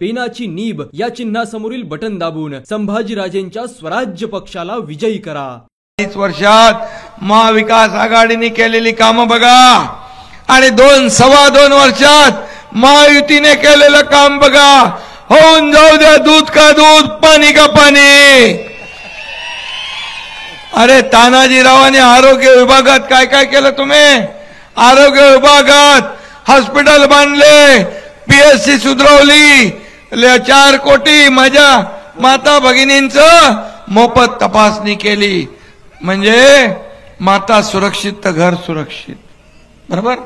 पेनाची nib या चिन्हासमोरील button दाबून संभाजीराजेंच्या स्वराज्य पक्षाला विजयी करा। 20 वर्षात महाविकास आघाडीने केलेली कामं बघा आणि 2-2.25 वर्षात महायुतीने केलेलं काम बघा। होऊन जाऊ द्या दूध का दूध पाणी का पाणी। अरे तानाजीरावांनी आरोग्य विभागात काय काय केलं तुम्ही? आरोग्य विभागात हॉस्पिटल बांधले, पीएससी सुधरवली, 4 कोटी माझ्या माता भगिनींचं मोफत तपासणी केली। म्हणजे माता सुरक्षित तर घर सुरक्षित, बरोबर।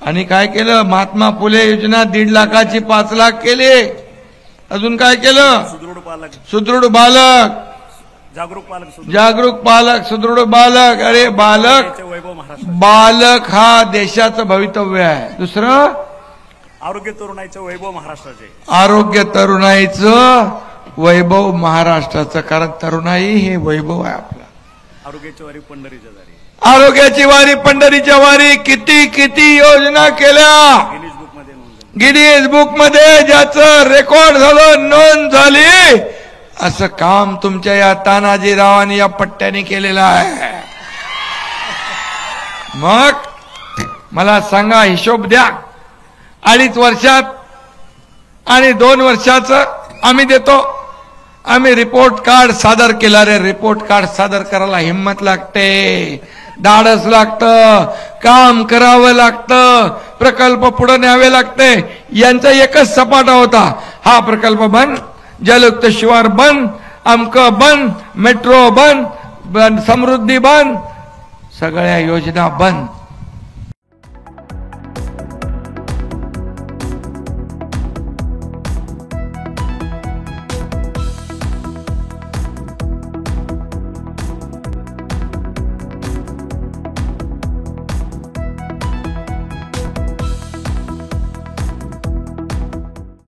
आणि काय केलं? महात्मा फुले योजना 1.5 लाखाची 5 लाख केली। अजून काय केलं? सुदृढ बालक, जागरूक पालक, सुदृढ बालक। अरे बालक हा देशाचं भवितव्य आहे। दुसरं आरोग्य तरुणाईचं वैभव महाराष्ट्राचे, आरोग्य तरुणाईचं वैभव महाराष्ट्राचं, कारण तरुणाई हे वैभव आहे आपलं। आरोग्याची वारी पंढरीच्या दारी, आरोग्याची वारी पंढरीच्या वारी, किती किती योजना केल्या गिनीज बुक मध्ये ज्याचं रेकॉर्ड झालं, नोंद झाली, असं काम तुमच्या या तानाजीरावांनी या पट्ट्याने केलेलं आहे। मग मला सांगा, हिशोब द्या। 2.5 वर्षात आणि 2 वर्षाचं आम्ही देतो। आम्ही रिपोर्ट कार्ड सादर केला रे। रिपोर्ट कार्ड सादर करायला हिम्मत लागते, धाडस लागतं, काम करावं लागतं, प्रकल्प पुढे न्यावे लागते। यांचा एकच सपाटा होता, हा प्रकल्प बंद, जलयुक्त शिवार बंद, अमक बंद, मेट्रो बंद, समृद्धी बंद, सगळ्या योजना बंद।